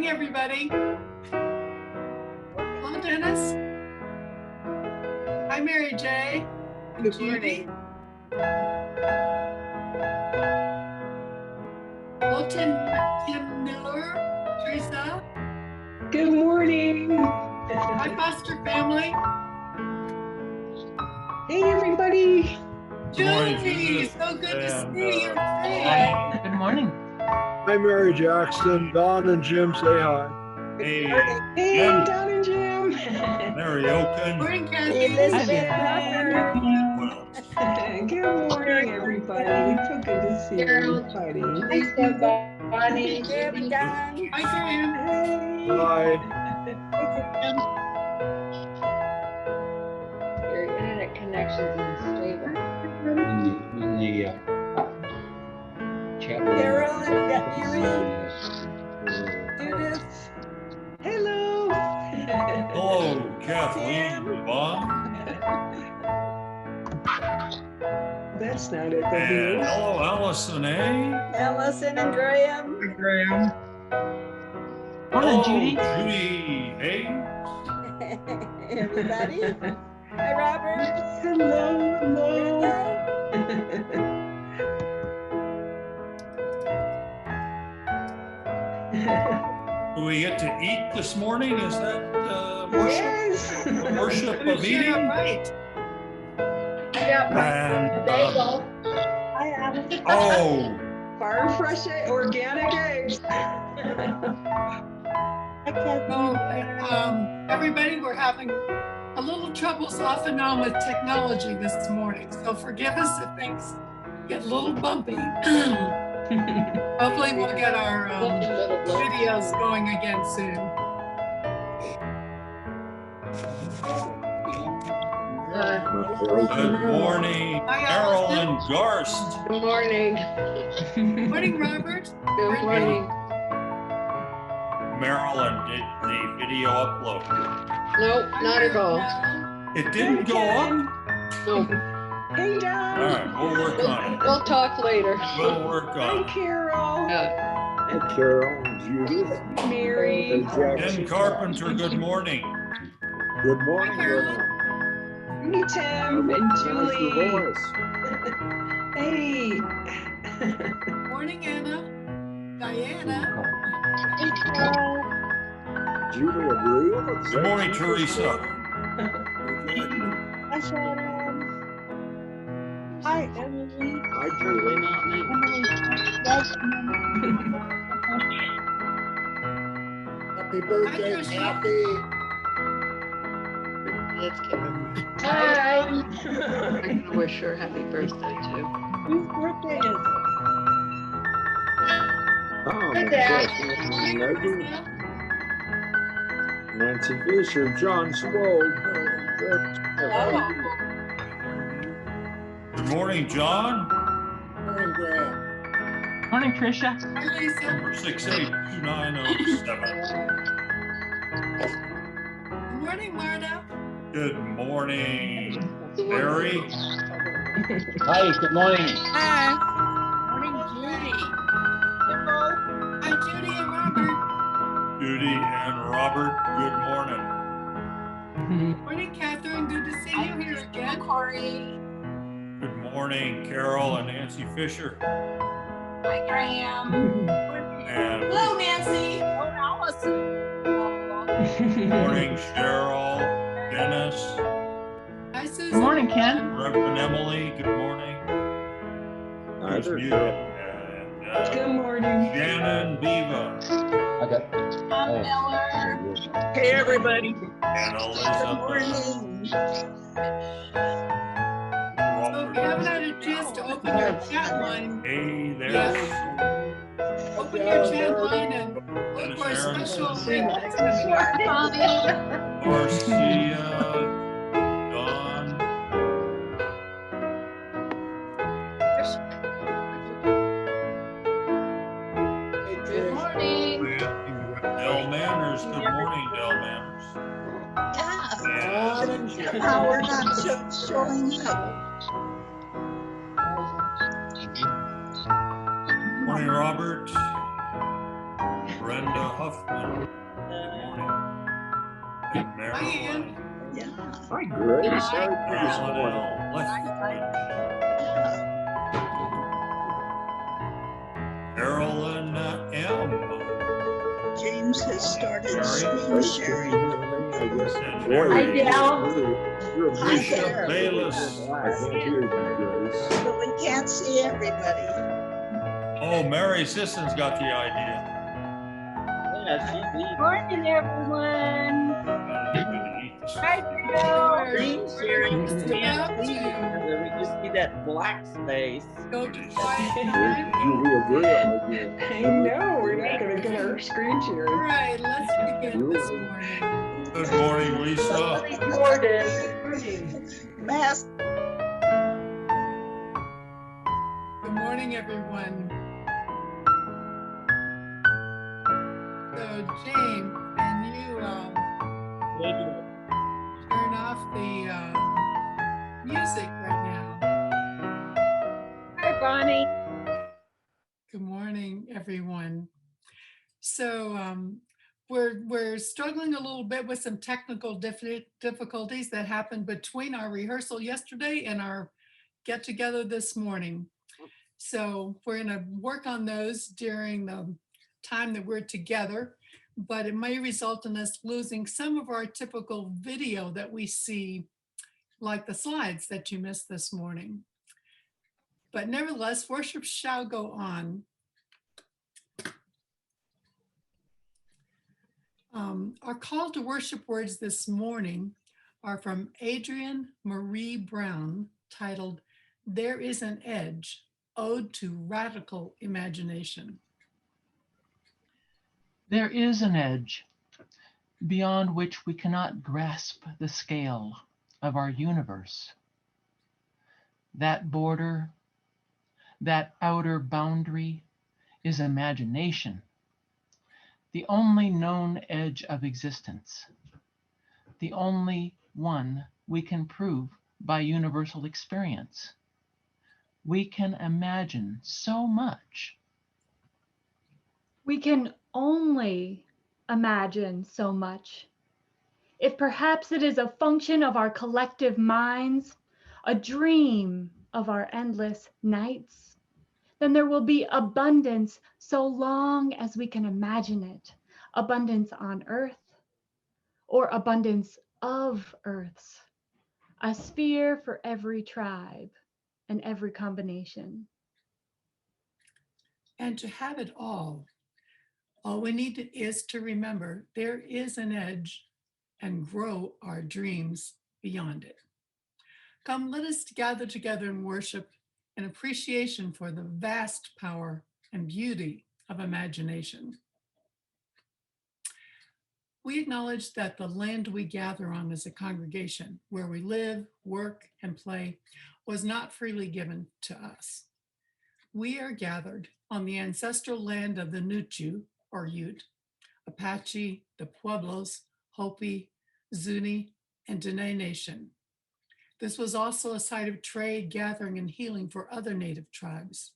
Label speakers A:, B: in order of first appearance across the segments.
A: morning, everybody. Hello, Dennis. Hi, Mary J. And
B: Good
A: Judy.
B: morning.
A: Hello, Tim Miller, Teresa.
C: Good morning.
A: Hi, Foster family.
C: Hey, everybody.
D: Good morning,
A: Judy,
D: Judith.
A: so good to
D: And,
A: see you.
D: Bonnie.
E: Good morning.
F: Hi, Mary Jackson. Don and Jim, say hi.
D: Hey,
C: Hey,
D: Jim.
C: Don and Jim.
D: Mary Oaken.
A: Morning, Kathy.
B: Elizabeth
C: Hi,
B: Robert.
D: What else?
C: Good morning, everybody. So good to see everybody.
B: Lisa, Bonnie, Jim, Don.
A: Hi, Graham.
C: Hey.
F: Hi.
B: Your internet connection's unstable.
G: When the chat room.
B: Carol and Yuri. Judith.
C: Hello.
D: Hello, Kathleen Vaughn.
C: That's not it.
D: And hello, Allison A.
B: Allison and Graham.
E: Morning,
D: Hello,
E: Judy.
D: Judy. Hey.
B: Everybody. Hi, Robert.
C: Hello.
D: Do we get to eat this morning? Is that worship?
C: Yes.
D: Worship of
A: Yeah,
D: eating?
A: right.
B: I got my
D: And
B: bagel. Hi, Allison.
D: oh,
C: Farm fresh organic eggs.
A: So, everybody, we're having a little troubles off and on with technology this morning. So forgive us if things get a little bumpy. Hopefully we'll get our videos going again soon.
D: good morning,
A: Hi,
D: Carol
A: Allison.
D: and Garst.
B: Good morning.
A: Morning, Robert.
B: Good morning.
D: Marilyn, did the video upload?
B: Nope, not at all.
D: It didn't go up?
B: No,
C: Hey, Don.
D: All right, we'll work on it.
B: we'll talk later.
D: We'll work
C: Hi,
D: on it.
C: Carol.
F: Hi, Carol and Judith.
C: Mary.
F: And
D: Ken
F: Jackson.
D: Carpenter, good morning.
F: Good morning,
A: Hi, Carolyn.
F: everyone.
C: Hey, Tim and
F: How's
C: Julie.
F: your voice?
C: Hey.
A: Morning, Anna. Diana.
F: Julie agreeing?
D: Good morning, Teresa.
B: Hi, Sharon. Hi, Emily.
F: Hi, Julie.
H: Happy birthday,
A: Tricia.
H: Kathy.
B: That's Kevin. Hi. I'm gonna wish her happy birthday too. Whose birthday is it?
F: Oh,
B: Hi, Dad.
F: Maggie, Nancy Fisher, John Swope.
D: Good morning, John.
H: Morning, Graham.
E: Morning, Tricia.
A: Hi, Lisa.
D: Number 682907.
A: Good morning, Marta.
D: Good morning, Mary.
G: Hi, good morning.
B: Hi. Morning, Judy.
A: Hi, Judy and Robert.
D: Judy and Robert, good morning.
A: Morning, Catherine. Good to see you here again. Corey.
D: Good morning, Carol and Nancy Fisher.
A: Hi, Graham.
D: And
A: Hello, Nancy.
D: good morning, Cheryl, Dennis,
A: Hi, Susan.
E: Good morning, Ken.
D: Reverend Emily, good morning.
F: Hi
D: Who's
F: there,
D: muted?
F: Carol.
D: And
C: Good morning.
D: Shannon Viva
G: Okay.
B: Hey, everybody.
D: and Elizabeth.
A: So if you haven't had a chance to open your chat line,
D: Hey there.
A: yes, open your chat line and look for a special link that's coming up.
D: Marcia, Dawn,
B: Good morning.
D: Del Manners, good morning, Del Manners. And
H: How we're not showing up.
D: morning, Robert. Brenda. Linda Huffman. Good morning. And
A: Hi,
D: Marilyn.
A: Ann.
H: Yeah.
F: Hi, Grace. How are you this
D: Marilyn
F: morning?
D: L. Lethbridge. Carolyn M.
H: James has started
D: Mary?
H: screen
F: Grace, can you
H: sharing.
F: hear me? I guess.
D: And
F: Boy,
D: Mary.
F: you're
H: Hi
F: muted.
H: there.
D: Bayless.
F: I can't hear you, Grace.
H: But we can't see everybody.
D: Oh, Mary Sisson's got the idea.
E: Morning, everyone.
D: Good to eat this.
E: Hi, Bill.
I: Screen sharing is
A: Stay up
I: complete
A: to
I: because we just see that black space.
A: go to quiet time.
F: You agree, I guess.
C: I know, we're not gonna get our screen
A: All
C: sharing.
A: right, let's begin this morning.
D: Good morning, Lisa.
H: Mask.
A: Good morning, everyone. So, James, can you turn off the music right now?
E: Hi, Bonnie.
A: Good morning, everyone. So we're struggling a little bit with some technical difficulties that happened between our rehearsal yesterday and our get together this morning. So we're going to work on those during the time that we're together, but it may result in us losing some of our typical video that we see, like the slides that you missed this morning. But nevertheless, worship shall go on. Our call to worship words this morning are from Adrienne Marie Brown, titled, "There is an Edge, Ode to Radical Imagination."
J: There is an edge beyond which we cannot grasp the scale of our universe. That border, that outer boundary is imagination, the only known edge of existence, the only one we can prove by universal experience. We can imagine so much.
K: We can only imagine so much. If perhaps it is a function of our collective minds, a dream of our endless nights, then there will be abundance so long as we can imagine it. Abundance on earth, or abundance of earths. A sphere for every tribe and every combination.
A: And to have it all we need is to remember there is an edge and grow our dreams beyond it. Come, let us gather together in worship and appreciation for the vast power and beauty of imagination. We acknowledge that the land we gather on as a congregation, where we live, work, and play, was not freely given to us. We are gathered on the ancestral land of the Nuchu, or Ute, Apache, the Pueblos, Hopi, Zuni, and Dene Nation. This was also a site of trade, gathering, and healing for other Native tribes.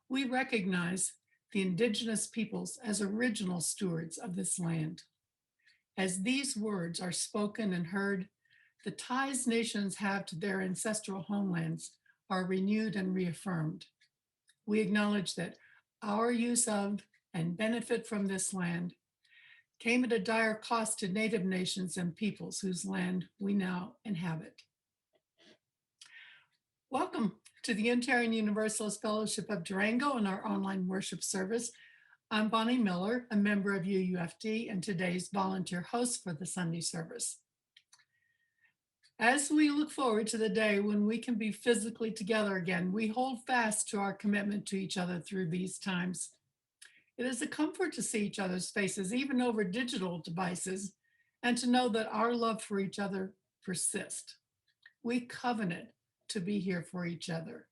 A: We recognize the indigenous peoples as original stewards of this land. As these words are spoken and heard, the ties nations have to their ancestral homelands are renewed and reaffirmed. We acknowledge that our use of and benefit from this land came at a dire cost to Native nations and peoples whose land we now inhabit. Welcome to the Unitarian Universalist Fellowship of Durango and our online worship service. I'm Bonnie Miller, a member of UUFD and today's volunteer host for the Sunday service. As we look forward to the day when we can be physically together again, we hold fast to our commitment to each other through these times. It is a comfort to see each other's faces, even over digital devices, and to know that our love for each other persists. We covenant to be here for each other.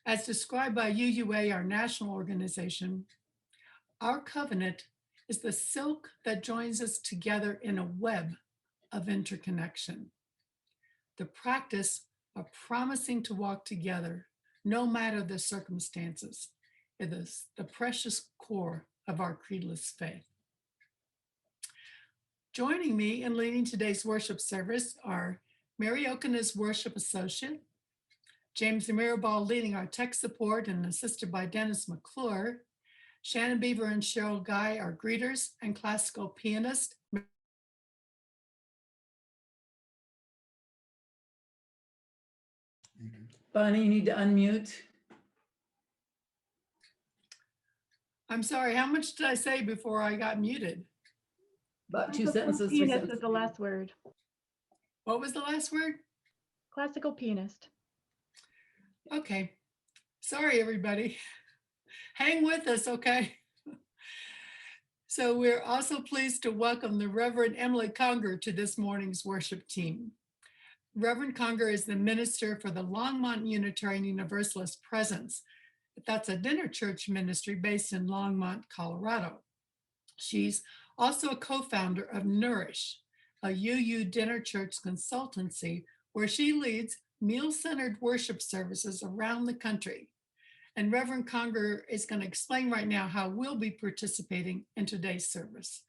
A: As described by UUA, our national organization, our covenant is the silk that joins us together in a web of interconnection. The practice of promising to walk together, no matter the circumstances, is the precious core of our creedless faith. Joining me in leading today's worship service are Mary Oken as worship associate, James Mirabal leading our tech support and assisted by Dennis McClure, Shannon Beaver and Cheryl Guy are greeters and classical pianist.
C: Bonnie, you need to unmute.
A: I'm sorry, how much did I say before I got muted?
C: About two sentences, three
K: Pianist
C: sentences.
K: is the last word.
A: What was the last word?
K: Classical pianist.
A: Okay, sorry everybody. Hang with us, okay? So we're also pleased to welcome the Reverend Emily Conger to this morning's worship team. Reverend Conger is the minister for the Longmont Unitarian Universalist Presence. That's a dinner church ministry based in Longmont, Colorado. She's also a co-founder of Nourish, a UU dinner church consultancy where she leads meal-centered worship services around the country. And Reverend Conger is going to explain right now how we'll be participating in today's service.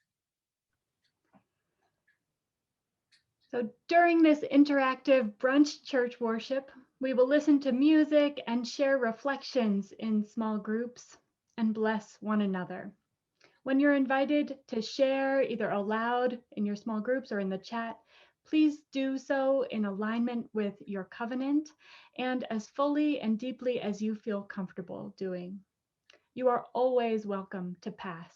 K: So during this interactive brunch church worship, we will listen to music and share reflections in small groups and bless one another. When you're invited to share either aloud in your small groups or in the chat, please do so in alignment with your covenant and as fully and deeply as you feel comfortable doing. You are always welcome to pass.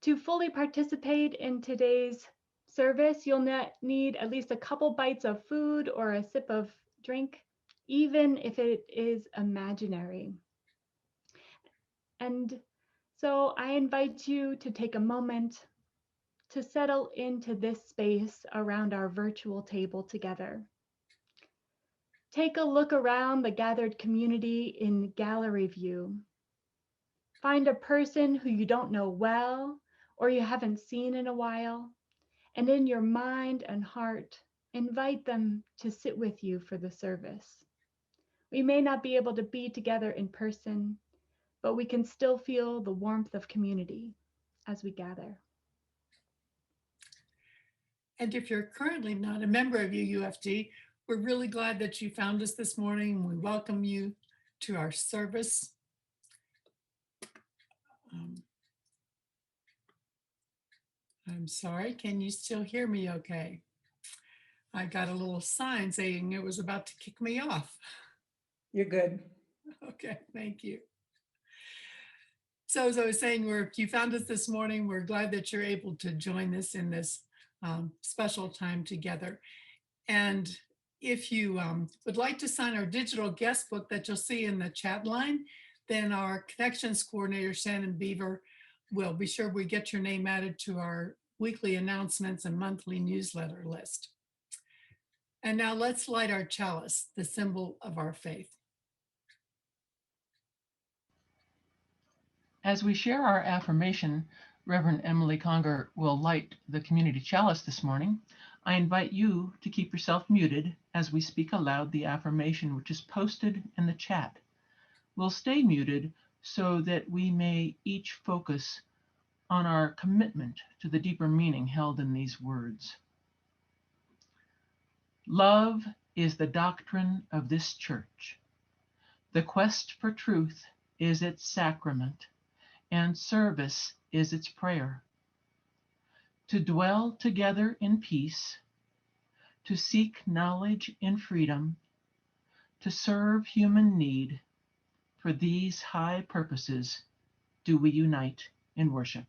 K: To fully participate in today's service, you'll need at least a couple bites of food or a sip of drink, even if it is imaginary. And so I invite you to take a moment to settle into this space around our virtual table together. Take a look around the gathered community in gallery view. Find a person who you don't know well or you haven't seen in a while, and in your mind and heart, invite them to sit with you for the service. We may not be able to be together in person, but we can still feel the warmth of community as we gather.
A: And if you're currently not a member of UUFD, we're really glad that you found us this morning. We welcome you to our service. I'm sorry, can you still hear me okay? I got a little sign saying it was about to kick me off.
C: You're good.
A: Okay, thank you. So as I was saying, if you found us this morning, we're glad that you're able to join us in this special time together. And if you would like to sign our digital guest book that you'll see in the chat line, then our connections coordinator, Shannon Beaver, will be sure we get your name added to our weekly announcements and monthly newsletter list. And now let's light our chalice, the symbol of our faith.
J: As we share our affirmation, Reverend Emily Conger will light the community chalice this morning. I invite you to keep yourself muted as we speak aloud the affirmation, which is posted in the chat. We'll stay muted so that we may each focus on our commitment to the deeper meaning held in these words. Love is the doctrine of this church. The quest for truth is its sacrament, and service is its prayer. To dwell together in peace, to seek knowledge in freedom, to serve human need, for these high purposes do we unite in worship.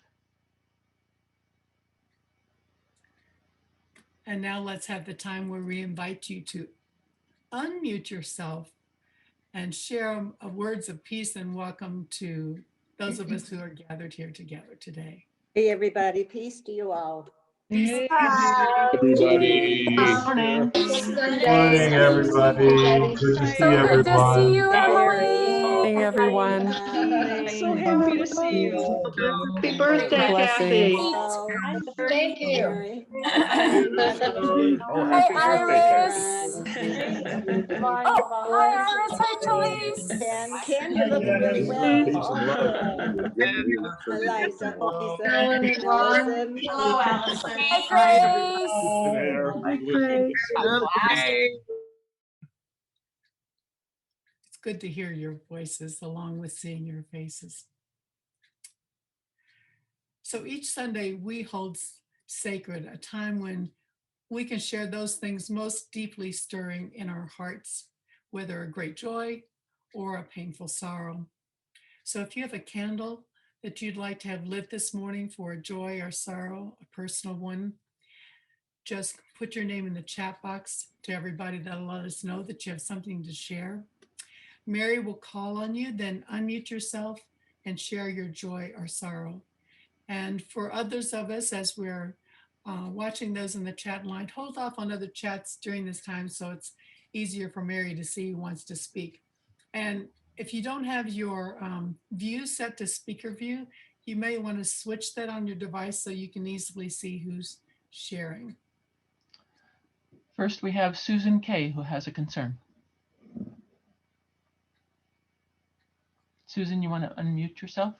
A: And now let's have the time where we invite you to unmute yourself and share words of peace and welcome to those of us who are gathered here together today.
E: Hey, everybody. Peace to you all.
C: Hey,
G: Everybody.
J: Morning.
F: Morning, everybody. Good to see everyone.
E: Mary.
L: morning, everyone.
C: So happy to see you.
B: Happy birthday,
L: Blessings.
B: Kathy.
E: Thank you.
G: Oh, happy birthday,
E: Iris.
L: Oh, hi, Iris. Hi, Jalise.
E: And Candy looks really well.
G: Peace and love.
E: Eliza, Lisa,
I: Hello,
E: Allison.
I: Hello, Allison.
L: Hi, Grace.
A: It's good to hear your voices along with seeing your faces. So each Sunday we hold sacred a time when we can share those things most deeply stirring in our hearts, whether a great joy or a painful sorrow. So if you have a candle that you'd like to have lit this morning for a joy or sorrow, a personal one, just put your name in the chat box to everybody. That'll let us know that you have something to share. Mary will call on you, then unmute yourself and share your joy or sorrow. And for others of us, as we're watching those in the chat line, hold off on other chats during this time so it's easier for Mary to see who wants to speak. And if you don't have your view set to speaker view, you may want to switch that on your device so you can easily see who's sharing.
J: First, we have Susan K., who has a concern. Susan, you want to unmute yourself?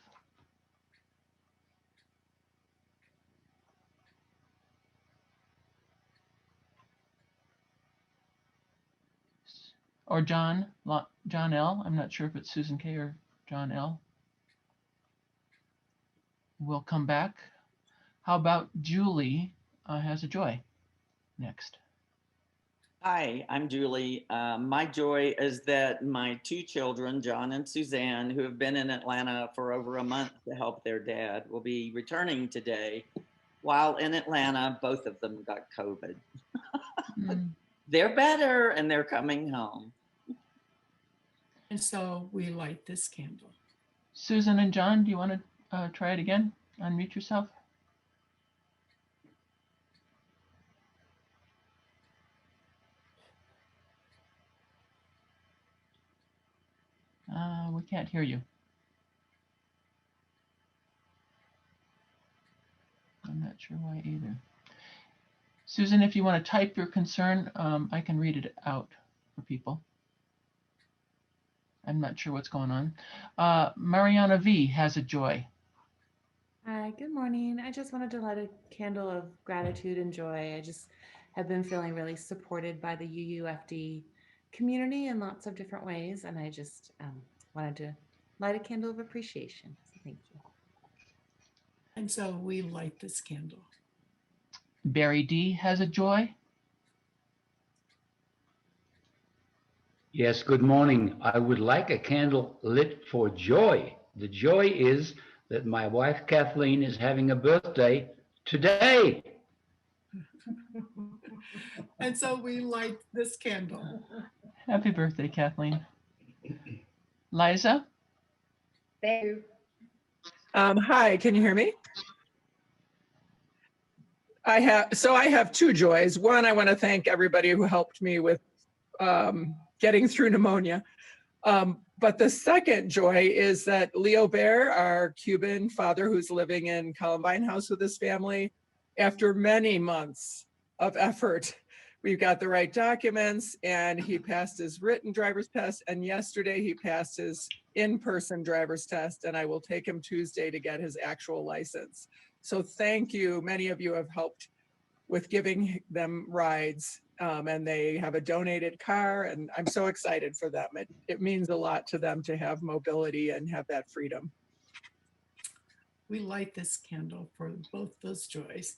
J: Or John L. I'm not sure if it's Susan K. or John L. We'll come back. How about Julie has a joy next?
I: Hi, I'm Julie. My joy is that my two children, John and Suzanne, who have been in Atlanta for over a month to help their dad, will be returning today. While in Atlanta, both of them got COVID. They're better and they're coming home.
A: And so we light this candle.
J: Susan and John, do you want to try it again? Unmute yourself. We can't hear you. I'm not sure why either. Susan, if you want to type your concern, I can read it out for people. I'm not sure what's going on. Mariana V has a joy.
M: Hi, good morning. I just wanted to light a candle of gratitude and joy. I just have been feeling really supported by the UUFD community in lots of different ways, and I just wanted to light a candle of appreciation. So thank you.
A: And so we light this candle.
J: Barry D has a joy.
N: Yes, good morning. I would like a candle lit for joy. The joy is that my wife Kathleen is having a birthday today.
A: And so we light this candle.
J: Happy birthday, Kathleen. Liza?
C: Thank you. Hi, can you hear me? I have two joys. One, I want to thank everybody who helped me with getting through pneumonia. But the second joy is that Leo Bear, our Cuban father who's living in Columbine House with his family, after many months of effort, we've got the right documents and he passed his written driver's test. And yesterday he passed his in-person driver's test, and I will take him Tuesday to get his actual license. So thank you. Many of you have helped with giving them rides, and they have a donated car, and I'm so excited for them. It means a lot to them to have mobility and have that freedom.
A: We light this candle for both those joys.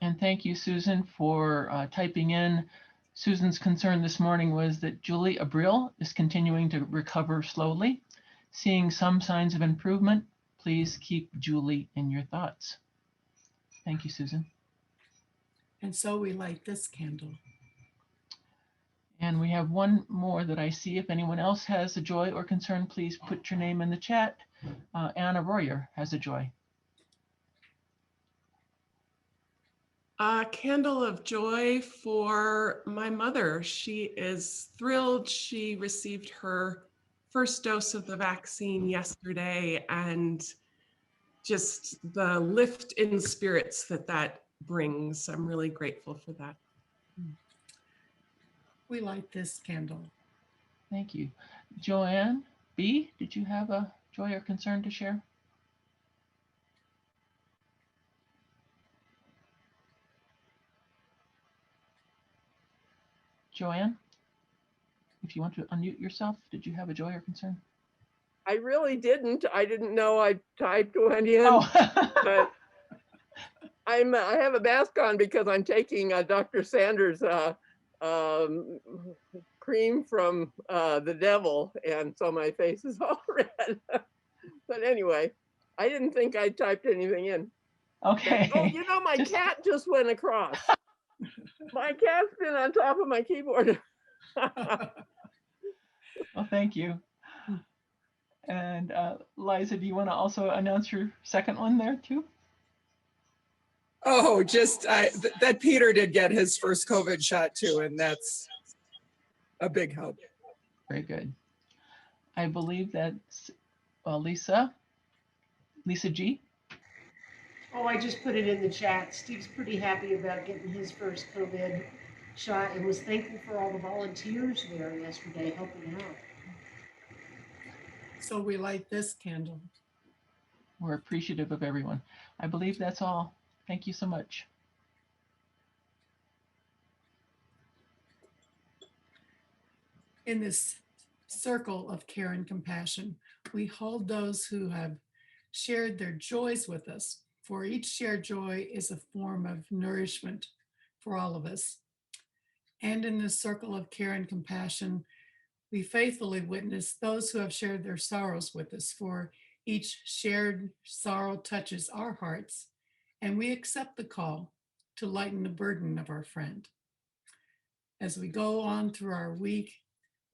J: And thank you, Susan, for typing in. Susan's concern this morning was that Julie Abril is continuing to recover slowly, seeing some signs of improvement. Please keep Julie in your thoughts. Thank you, Susan.
A: And so we light this candle.
J: And we have one more that I see. If anyone else has a joy or concern, please put your name in the chat. Anna Royer has a joy.
O: A candle of joy for my mother. She is thrilled. She received her first dose of the vaccine yesterday, and just the lift in spirits that brings. I'm really grateful for that.
A: We light this candle.
J: Thank you. Joanne B., did you have a joy or concern to share? Joanne, if you want to unmute yourself, did you have a joy or concern?
P: I really didn't. I didn't know I typed one in.
J: Oh.
P: But I have a mask on because I'm taking Dr. Sanders' cream from the devil, and so my face is all red. But anyway, I didn't think I typed anything in.
J: Okay.
P: Oh, you know, my cat just went across. My cat's been on top of my keyboard.
J: Well, thank you. And Liza, do you want to also announce your second one there too?
C: Oh, just that Peter did get his first COVID shot too, and that's a big help.
J: Very good. I believe that's Lisa G.
Q: Oh, I just put it in the chat. Steve's pretty happy about getting his first COVID shot and was thankful for all the volunteers there yesterday helping out.
A: So we light this candle.
J: We're appreciative of everyone. I believe that's all. Thank you so much.
A: In this circle of care and compassion, we hold those who have shared their joys with us. For each shared joy is a form of nourishment for all of us. And in this circle of care and compassion, we faithfully witness those who have shared their sorrows with us. For each shared sorrow touches our hearts, and we accept the call to lighten the burden of our friend. As we go on through our week,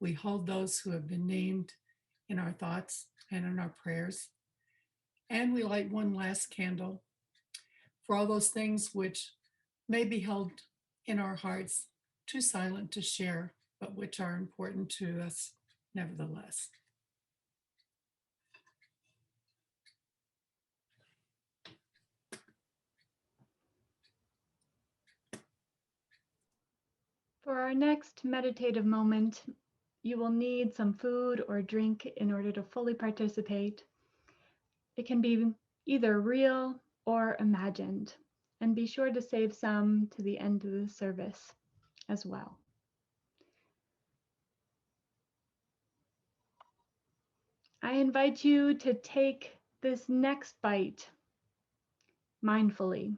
A: we hold those who have been named in our thoughts and in our prayers. And we light one last candle for all those things which may be held in our hearts, too silent to share, but which are important to us nevertheless.
K: For our next meditative moment, you will need some food or drink in order to fully participate. It can be either real or imagined, and be sure to save some to the end of the service as well. I invite you to take this next bite mindfully.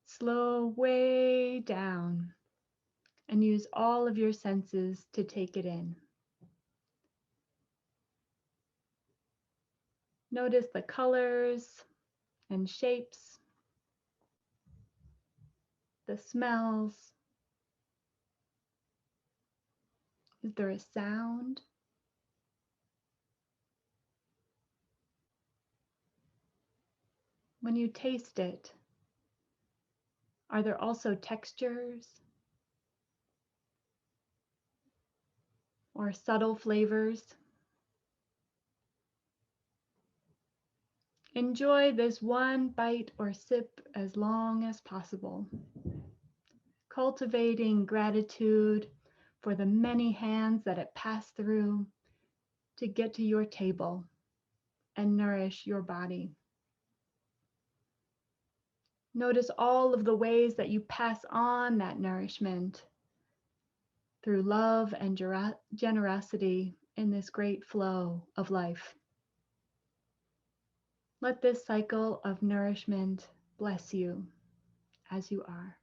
K: Slow way down and use all of your senses to take it in. Notice the colors and shapes, the smells. Is there a sound? When you taste it, are there also textures or subtle flavors? Enjoy this one bite or sip as long as possible, cultivating gratitude for the many hands that it passed through to get to your table and nourish your body. Notice all of the ways that you pass on that nourishment through love and generosity in this great flow of life. Let this cycle of nourishment bless you as you are.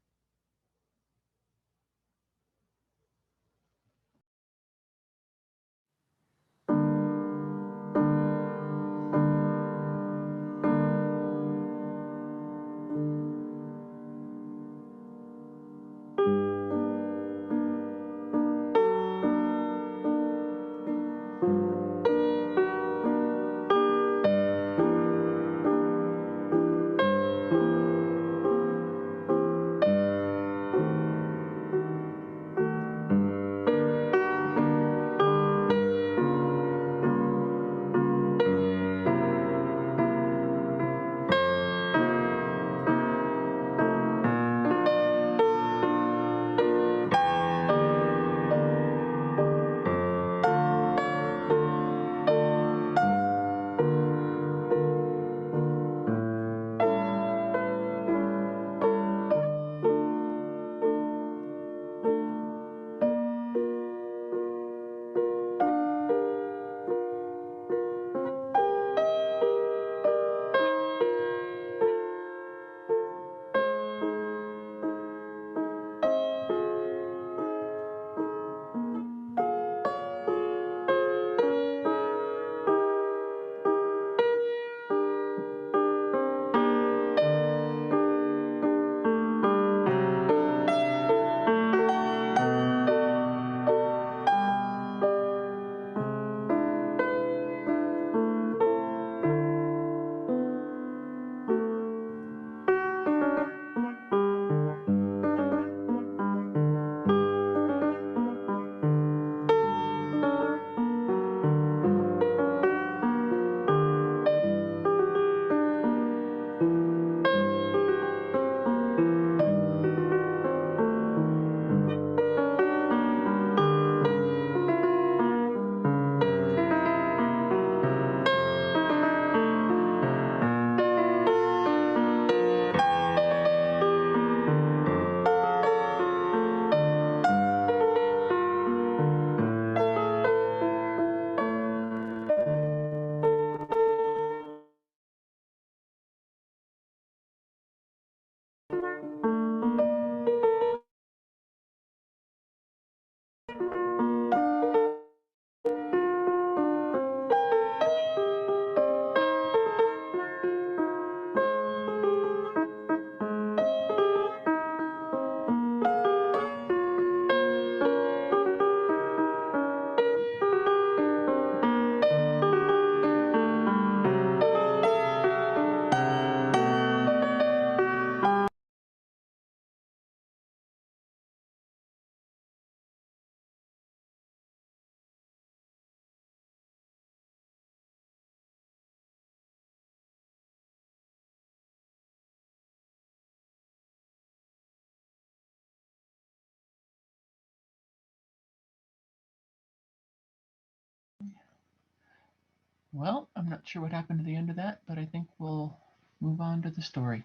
J: Well, I'm not sure what happened to the end of that, but I think we'll move on to the story.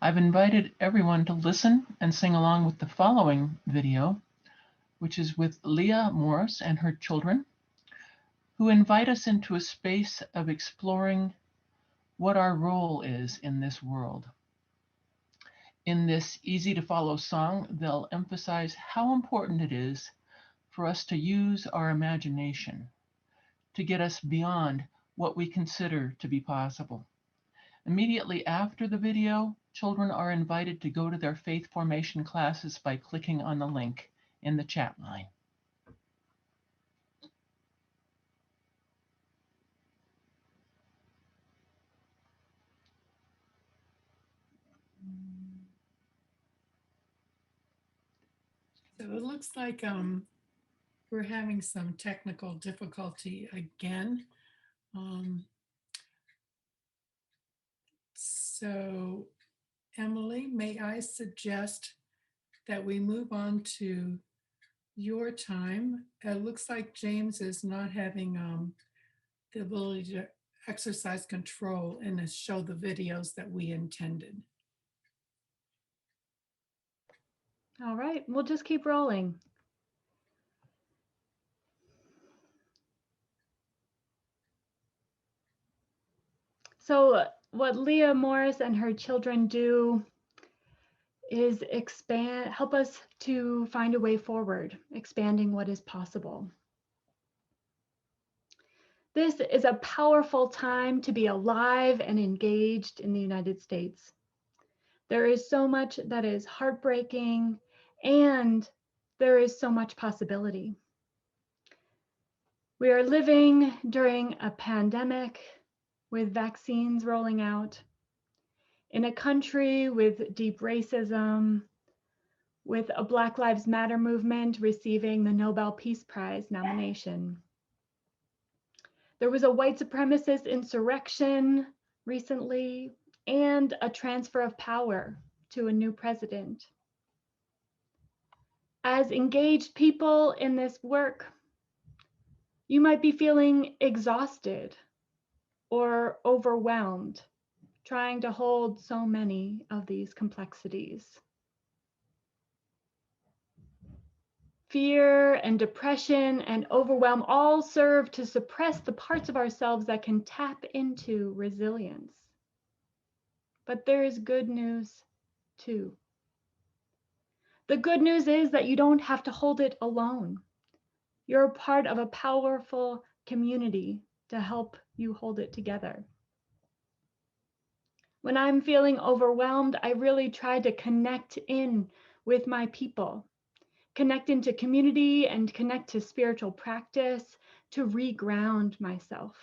J: I've invited everyone to listen and sing along with the following video, which is with Leah Morris and her children, who invite us into a space of exploring what our role is in this world. In this easy to follow song, they'll emphasize how important it is for us to use our imagination to get us beyond what we consider to be possible. Immediately after the video, children are invited to go to their faith formation classes by clicking on the link in the chat line.
A: So it looks like we're having some technical difficulty again. So Emily, may I suggest that we move on to your time? It looks like James is not having the ability to exercise control and to show the videos that we intended.
K: All right, we'll just keep rolling. So what Leah Morris and her children do is help us to find a way forward, expanding what is possible. This is a powerful time to be alive and engaged in the United States. There is so much that is heartbreaking, and there is so much possibility. We are living during a pandemic with vaccines rolling out, in a country with deep racism, with a Black Lives Matter movement receiving the Nobel Peace Prize nomination. There was a white supremacist insurrection recently and a transfer of power to a new president. As engaged people in this work, you might be feeling exhausted or overwhelmed, trying to hold so many of these complexities. Fear and depression and overwhelm all serve to suppress the parts of ourselves that can tap into resilience. But there is good news too. The good news is that you don't have to hold it alone. You're a part of a powerful community to help you hold it together. When I'm feeling overwhelmed, I really try to connect in with my people, connect into community and connect to spiritual practice to reground myself.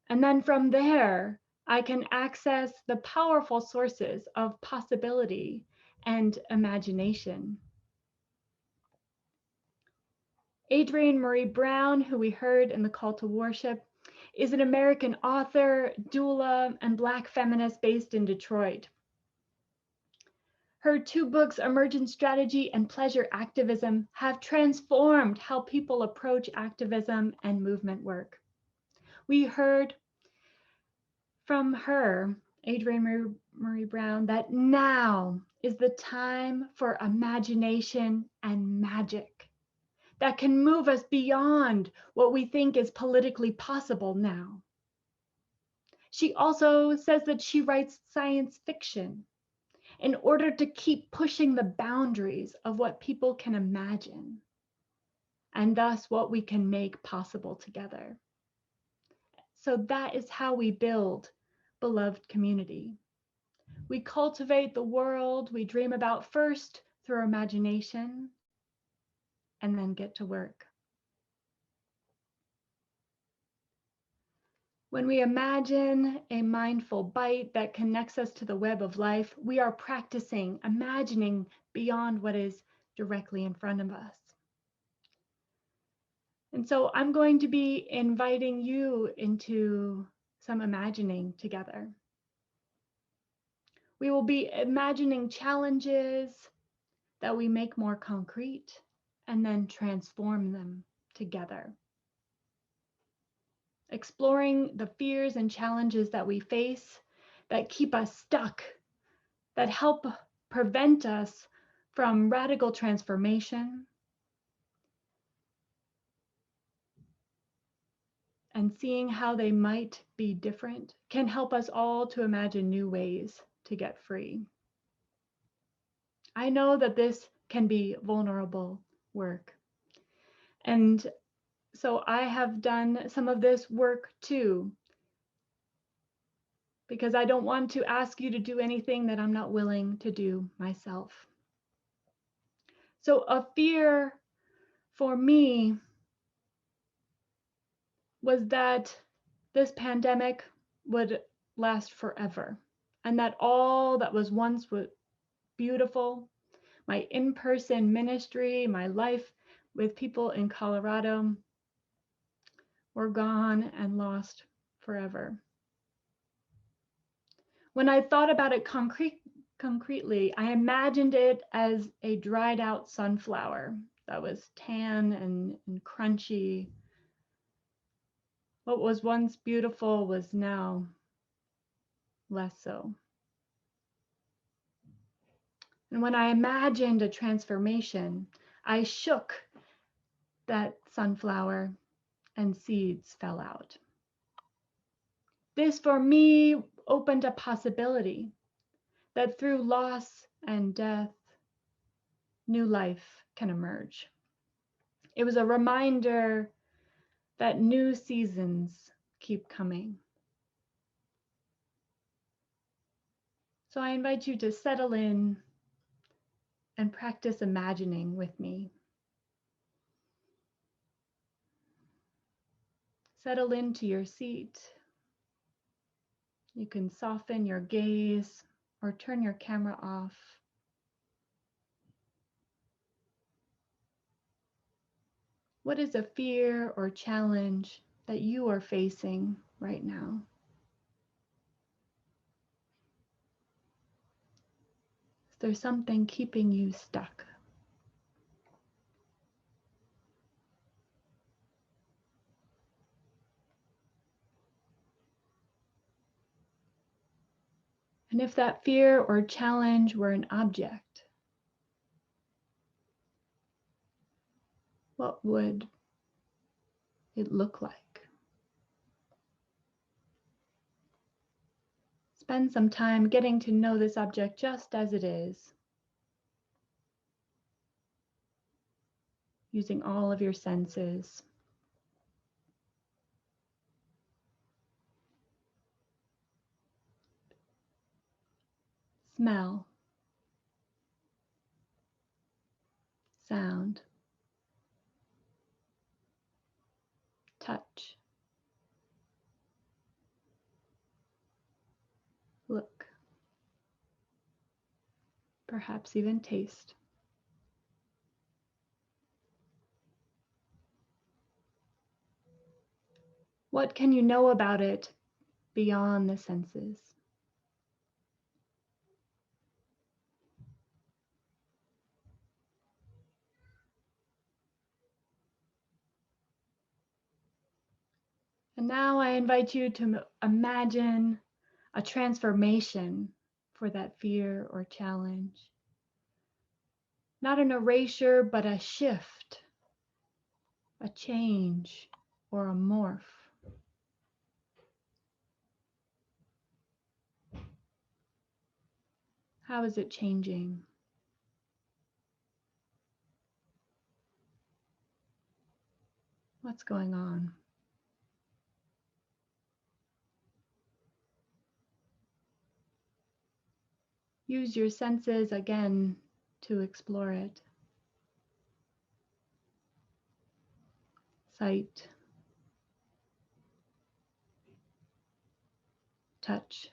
K: And then from there, I can access the powerful sources of possibility and imagination. Adrienne Marie Brown, who we heard in the call to worship, is an American author, doula, and Black feminist based in Detroit. Her 2 books, Emergent Strategy and Pleasure Activism, have transformed how people approach activism and movement work. We heard from her, Adrienne Marie Brown, that now is the time for imagination and magic that can move us beyond what we think is politically possible now. She also says that she writes science fiction in order to keep pushing the boundaries of what people can imagine, and thus what we can make possible together. So that is how we build beloved community. We cultivate the world we dream about first through imagination, and then get to work. When we imagine a mindful bite that connects us to the web of life, we are practicing imagining beyond what is directly in front of us. And so I'm going to be inviting you into some imagining together. We will be imagining challenges that we make more concrete and then transform them together. exploring the fears and challenges that we face that keep us stuck, that help prevent us from radical transformation, and seeing how they might be different can help us all to imagine new ways to get free. I know that this can be vulnerable work. And so I have done some of this work too, because I don't want to ask you to do anything that I'm not willing to do myself. So a fear for me was that this pandemic would last forever, and that all that was once beautiful, my in-person ministry, my life with people in Colorado, were gone and lost forever. When I thought about it concretely, I imagined it as a dried out sunflower that was tan and crunchy. What was once beautiful was now less so. And when I imagined a transformation, I shook that sunflower and seeds fell out. This for me opened a possibility that through loss and death, new life can emerge. It was a reminder that new seasons keep coming. So I invite you to settle in and practice imagining with me. Settle into your seat. You can soften your gaze or turn your camera off. What is a fear or challenge that you are facing right now? Is there something keeping you stuck? And if that fear or challenge were an object, what would it look like? Spend some time getting to know this object just as it is, using all of your senses. Smell, sound, touch, look, perhaps even taste. What can you know about it beyond the senses? And now I invite you to imagine a transformation for that fear or challenge. Not an erasure, but a shift, a change, or a morph. How is it changing? What's going on? Use your senses again to explore it. Sight, touch,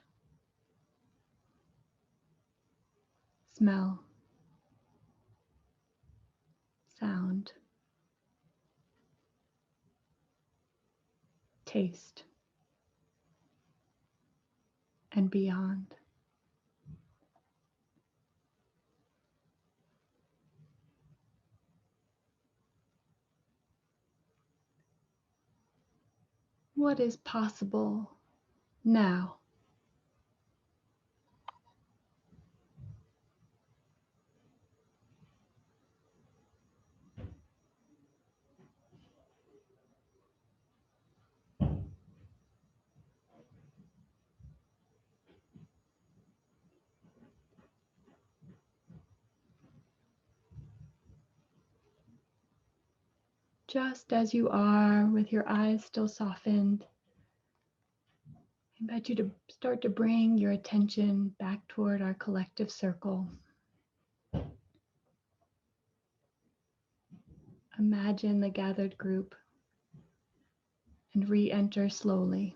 K: smell, sound, taste, and beyond. What is possible now? Just as you are, with your eyes still softened, I invite you to start to bring your attention back toward our collective circle. Imagine the gathered group and re-enter slowly.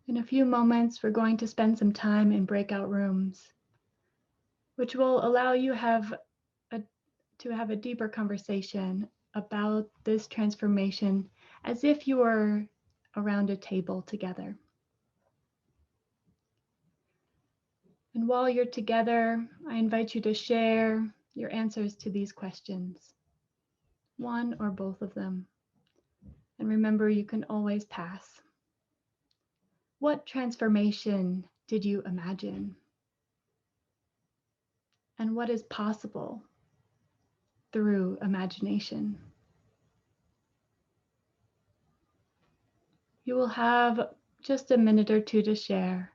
K: In a few moments, we're going to spend some time in breakout rooms, which will allow you to have a deeper conversation about this transformation as if you were around a table together. And while you're together, I invite you to share your answers to these questions, one or both of them. And remember, you can always pass. What transformation did you imagine? And what is possible through imagination? You will have just a minute or two to share.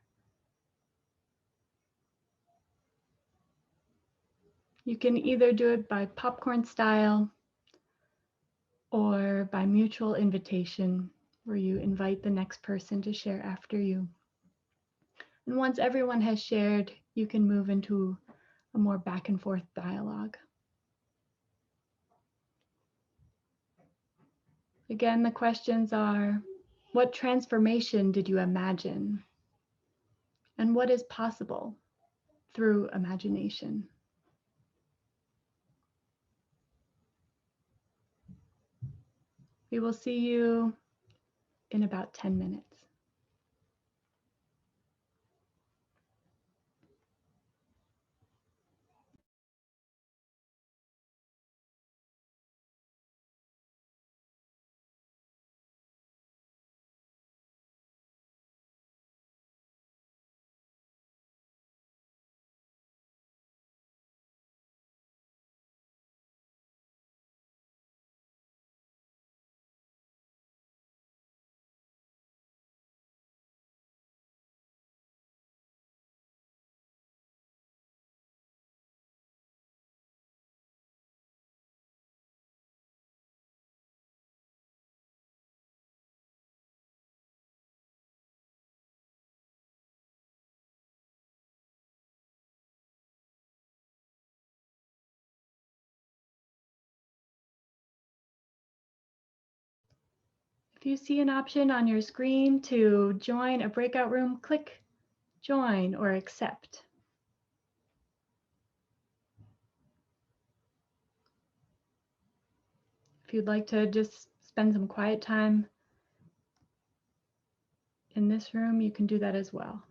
K: You can either do it by popcorn style or by mutual invitation, where you invite the next person to share after you. And once everyone has shared, you can move into a more back and forth dialogue. Again, the questions are, what transformation did you imagine? And what is possible through imagination? We will see you in about 10 minutes. If you see an option on your screen to join a breakout room, click join or accept. If you'd like to just spend some quiet time in this room, you can do that as well.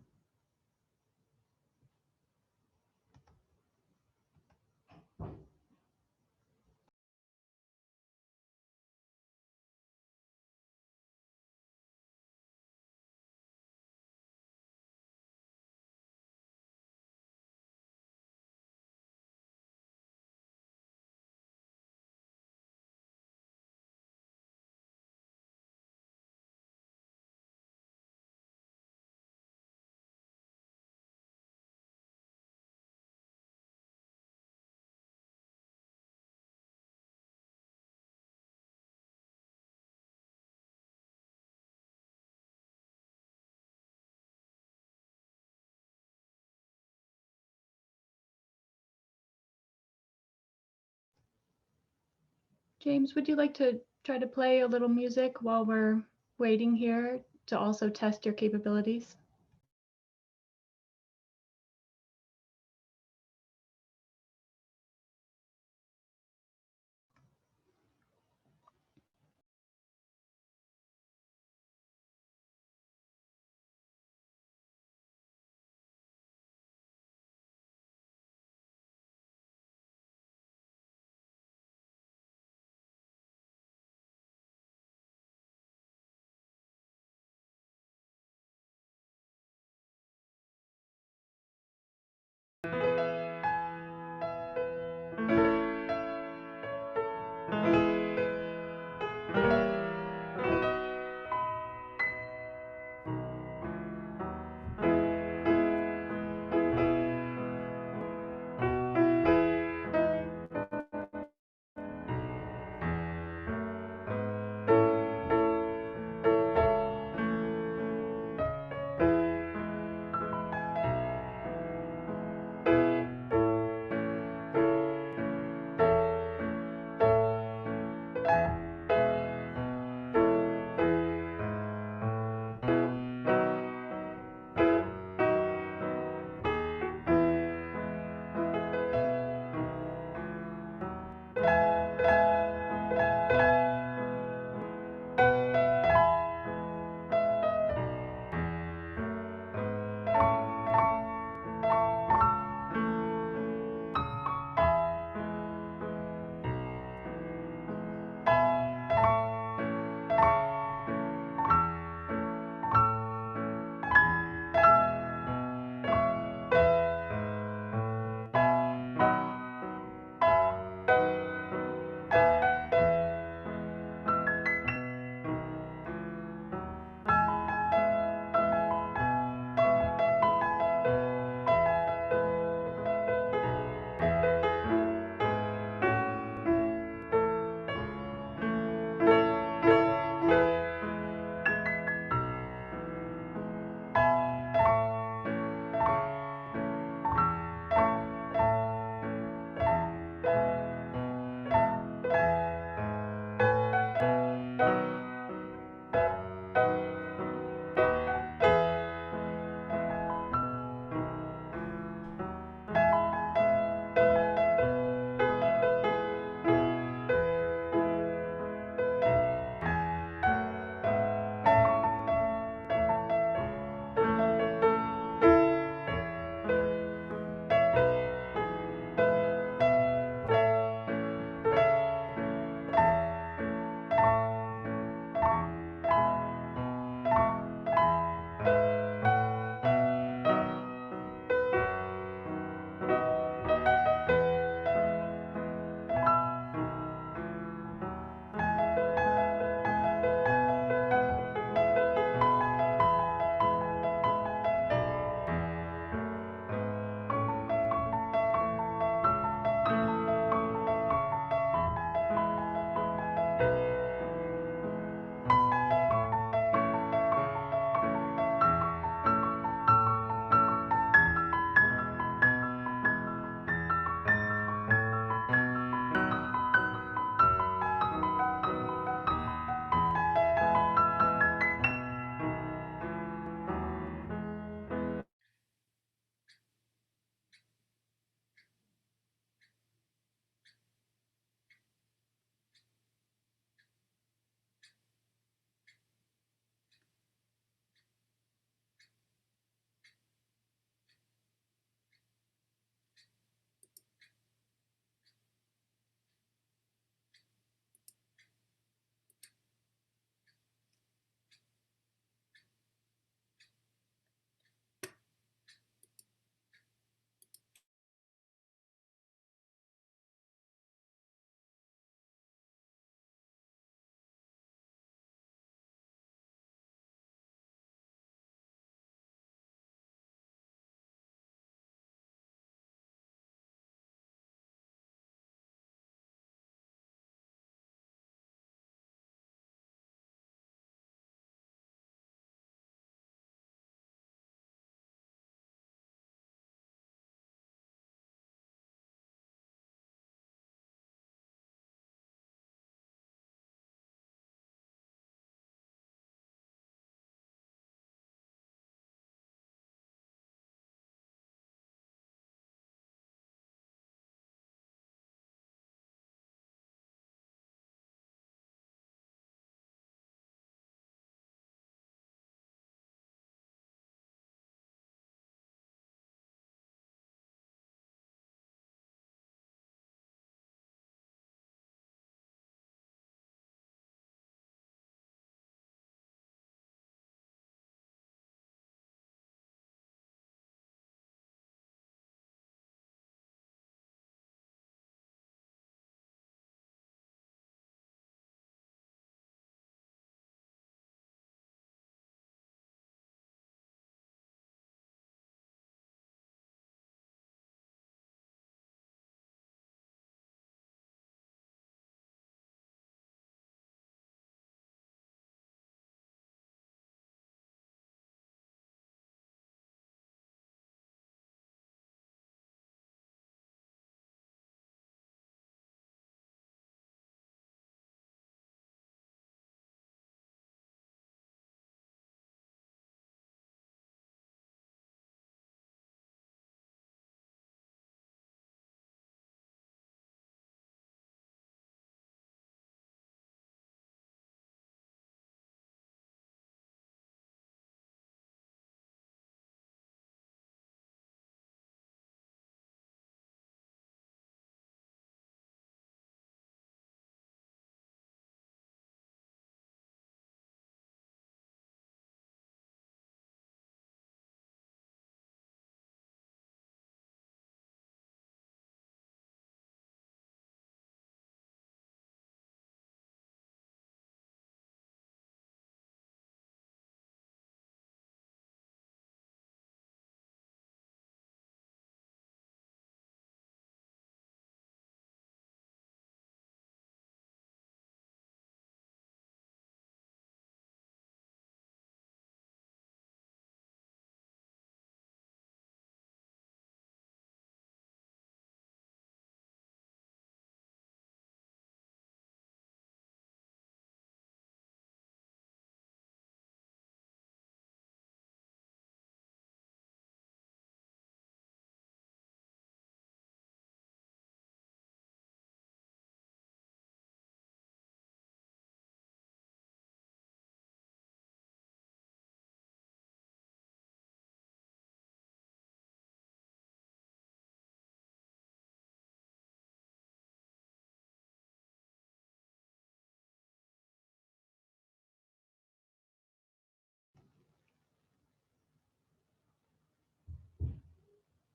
K: James, would you like to try to play a little music while we're waiting here to also test your capabilities?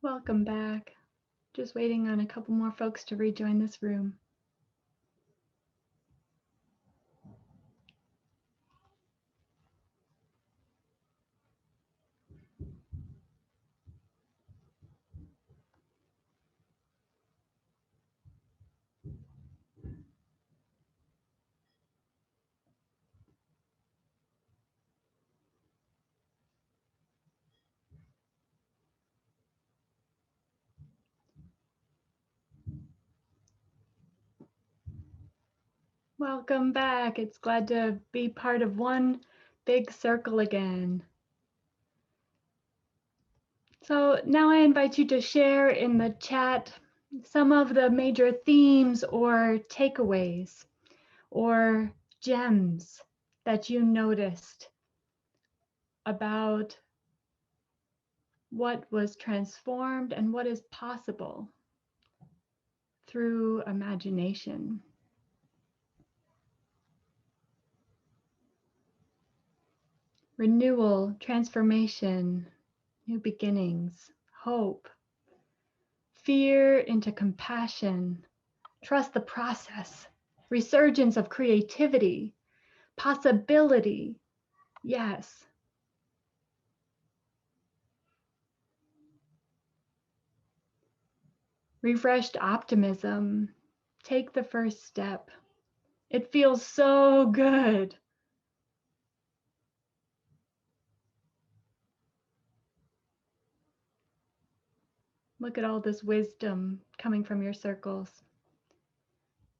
K: Welcome back. Just waiting on a couple more folks to rejoin this room. Welcome back. It's glad to be part of one big circle again. So now I invite you to share in the chat some of the major themes or takeaways or gems that you noticed about what was transformed and what is possible through imagination. Renewal, transformation, new beginnings, hope, fear into compassion, trust the process, resurgence of creativity, possibility, yes. Refreshed optimism, take the first step. It feels so good. Look at all this wisdom coming from your circles.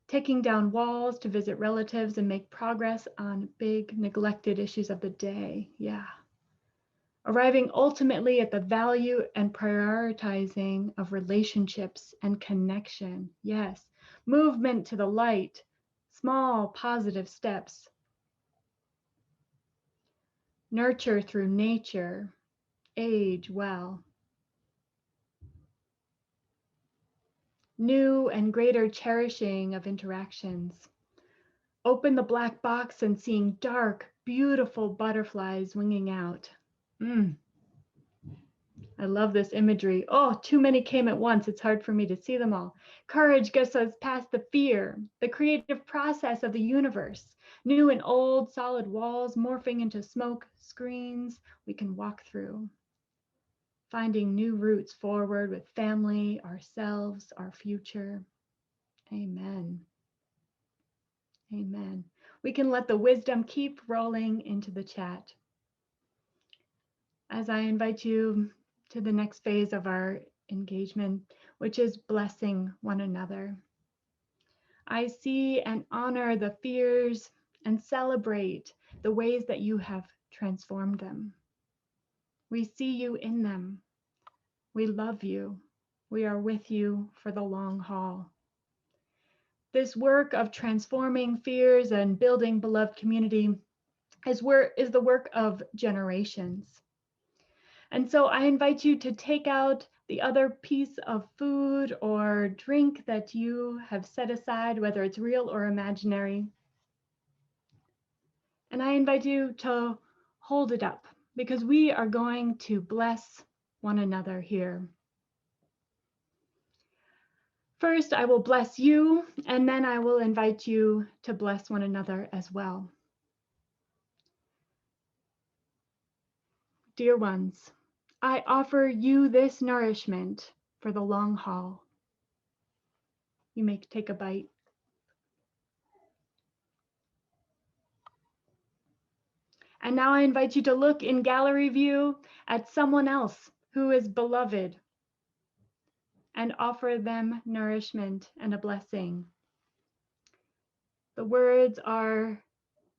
K: Taking down walls to visit relatives and make progress on big neglected issues of the day. Yeah. Arriving ultimately at the value and prioritizing of relationships and connection. Yes. Movement to the light. Small positive steps. Nurture through nature. Age well. New and greater cherishing of interactions. Open the black box and seeing dark, beautiful butterflies winging out. I love this imagery. Oh, too many came at once. It's hard for me to see them all. Courage gets us past the fear, the creative process of the universe. New and old solid walls morphing into smoke screens we can walk through. Finding new routes forward with family, ourselves, our future. Amen. Amen. We can let the wisdom keep rolling into the chat. As I invite you to the next phase of our engagement, which is blessing one another. I see and honor the fears and celebrate the ways that you have transformed them. We see you in them. We love you. We are with you for the long haul. This work of transforming fears and building beloved community is the work of generations. And so I invite you to take out the other piece of food or drink that you have set aside, whether it's real or imaginary. And I invite you to hold it up because we are going to bless one another here. First, I will bless you, and then I will invite you to bless one another as well. Dear ones, I offer you this nourishment for the long haul. You may take a bite. And now I invite you to look in gallery view at someone else who is beloved and offer them nourishment and a blessing. The words are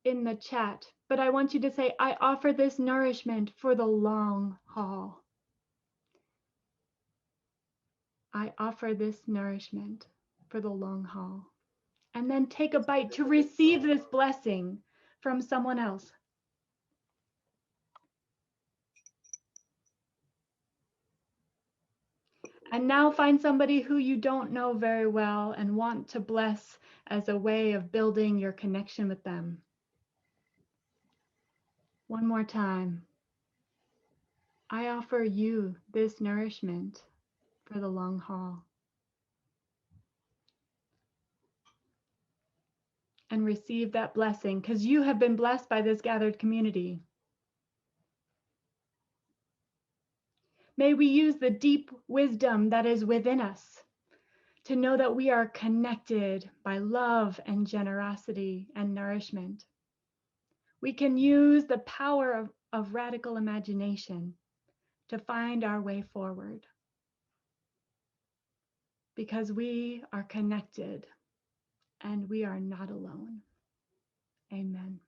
K: in the chat, but I want you to say, I offer this nourishment for the long haul. I offer this nourishment for the long haul. And then take a bite to receive this blessing from someone else. And now find somebody who you don't know very well and want to bless as a way of building your connection with them. One more time. I offer you this nourishment for the long haul. And receive that blessing, because you have been blessed by this gathered community. May we use the deep wisdom that is within us to know that we are connected by love and generosity and nourishment. We can use the power of radical imagination to find our way forward, because we are connected and we are not alone. Amen.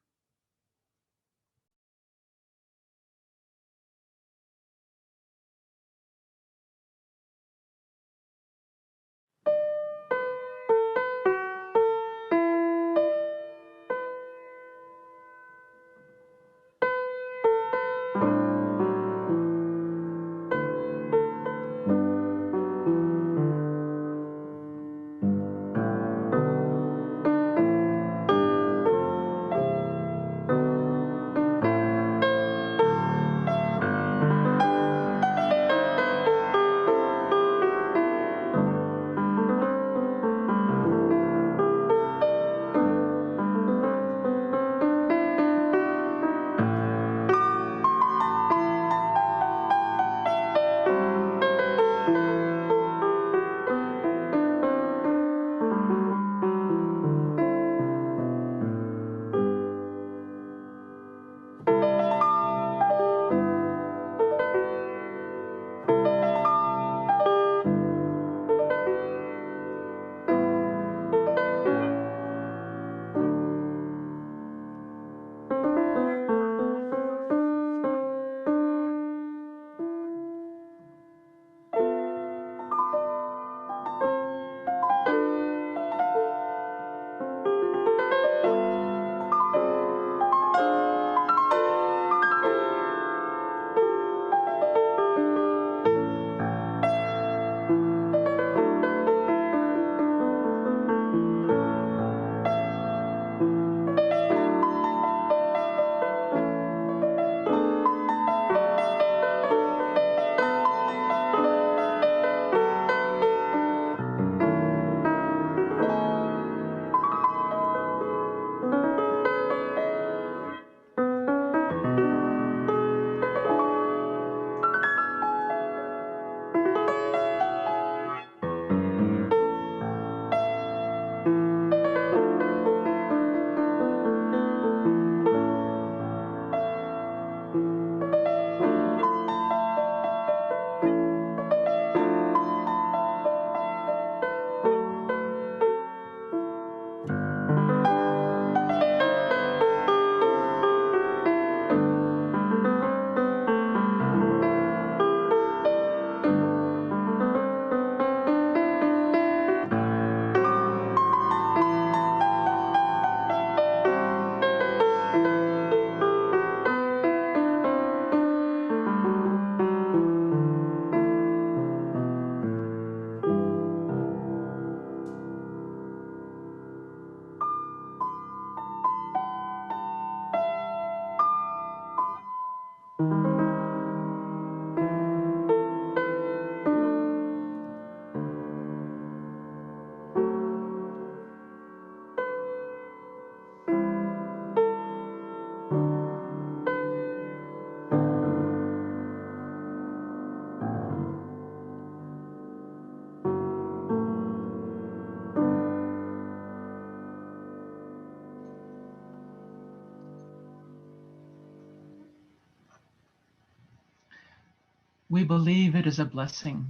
J: We believe it is a blessing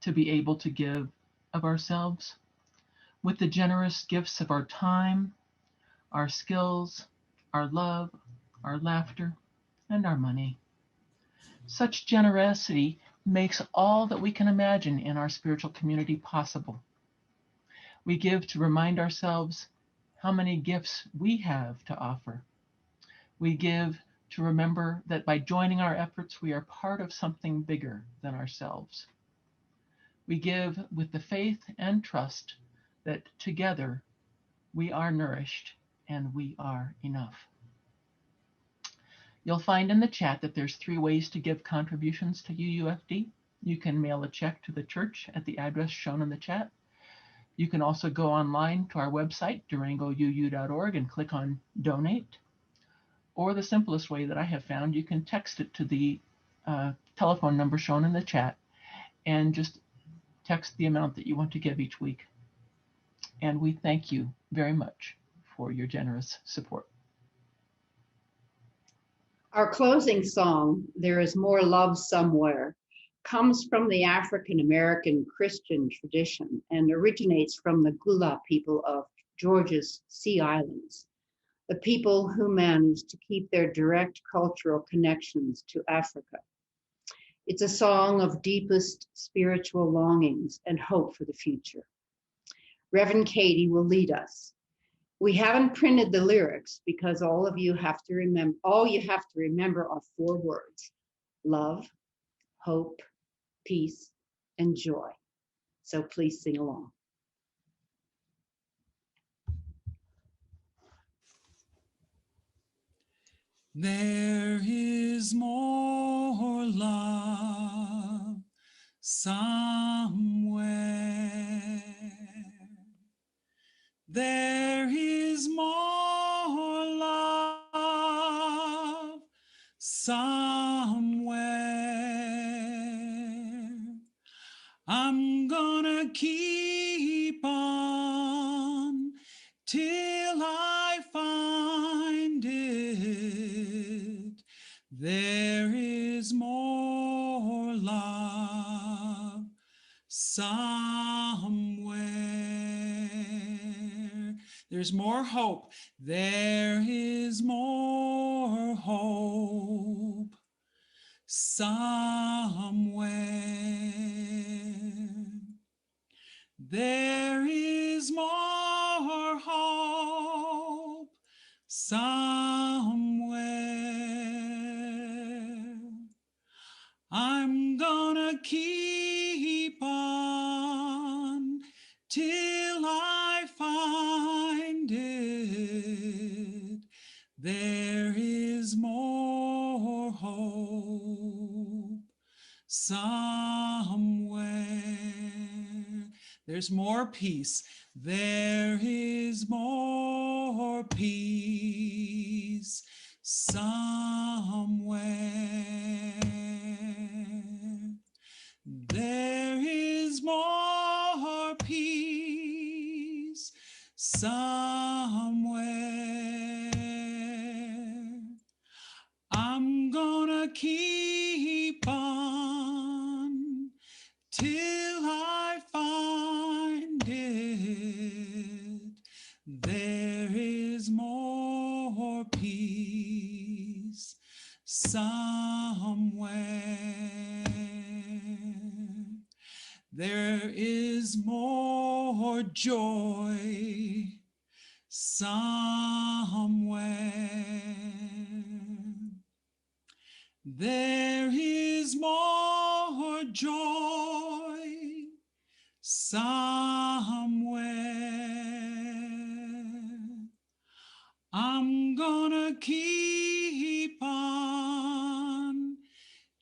J: to be able to give of ourselves with the generous gifts of our time, our skills, our love, our laughter, and our money. Such generosity makes all that we can imagine in our spiritual community possible. We give to remind ourselves how many gifts we have to offer. We give to remember that by joining our efforts, we are part of something bigger than ourselves. We give with the faith and trust that together we are nourished and we are enough. You'll find in the chat that there's 3 ways to give contributions to UUFD. You can mail a check to the church at the address shown in the chat. You can also go online to our website, durangouu.org, and click on Donate. Or the simplest way that I have found, you can text it to the telephone number shown in the chat and just text the amount that you want to give each week. And we thank you very much for your generous support.
R: Our closing song, There Is More Love Somewhere, comes from the African American Christian tradition and originates from the Gula people of Georgia's Sea Islands, the people who managed to keep their direct cultural connections to Africa. It's a song of deepest spiritual longings and hope for the future. Reverend Katie will lead us. We haven't printed the lyrics because all you have to remember are 4 words: love, hope, peace, and joy. So please sing along.
D: There is more love somewhere. There is more love somewhere. I'm gonna keep on till I find it. There is more love somewhere. There's more hope. There is more hope somewhere. There is more hope somewhere. I'm gonna keep on till I find it. There is more hope somewhere. There's more peace. There is more peace somewhere. There is more peace somewhere. I'm gonna keep on till I find it. There is more peace somewhere. There is more joy somewhere. There is more joy somewhere. I'm gonna keep on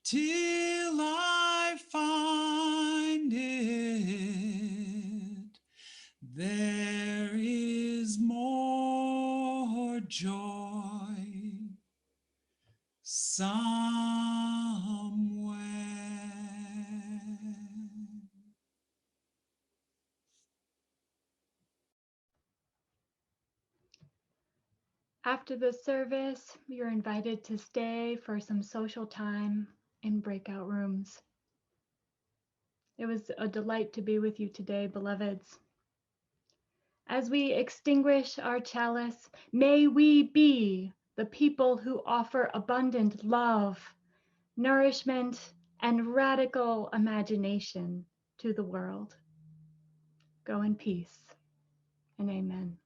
D: till I find it. There is more joy somewhere.
K: After the service, you're invited to stay for some social time in breakout rooms. It was a delight to be with you today, beloveds. As we extinguish our chalice, may we be the people who offer abundant love, nourishment, and radical imagination to the world. Go in peace, and amen.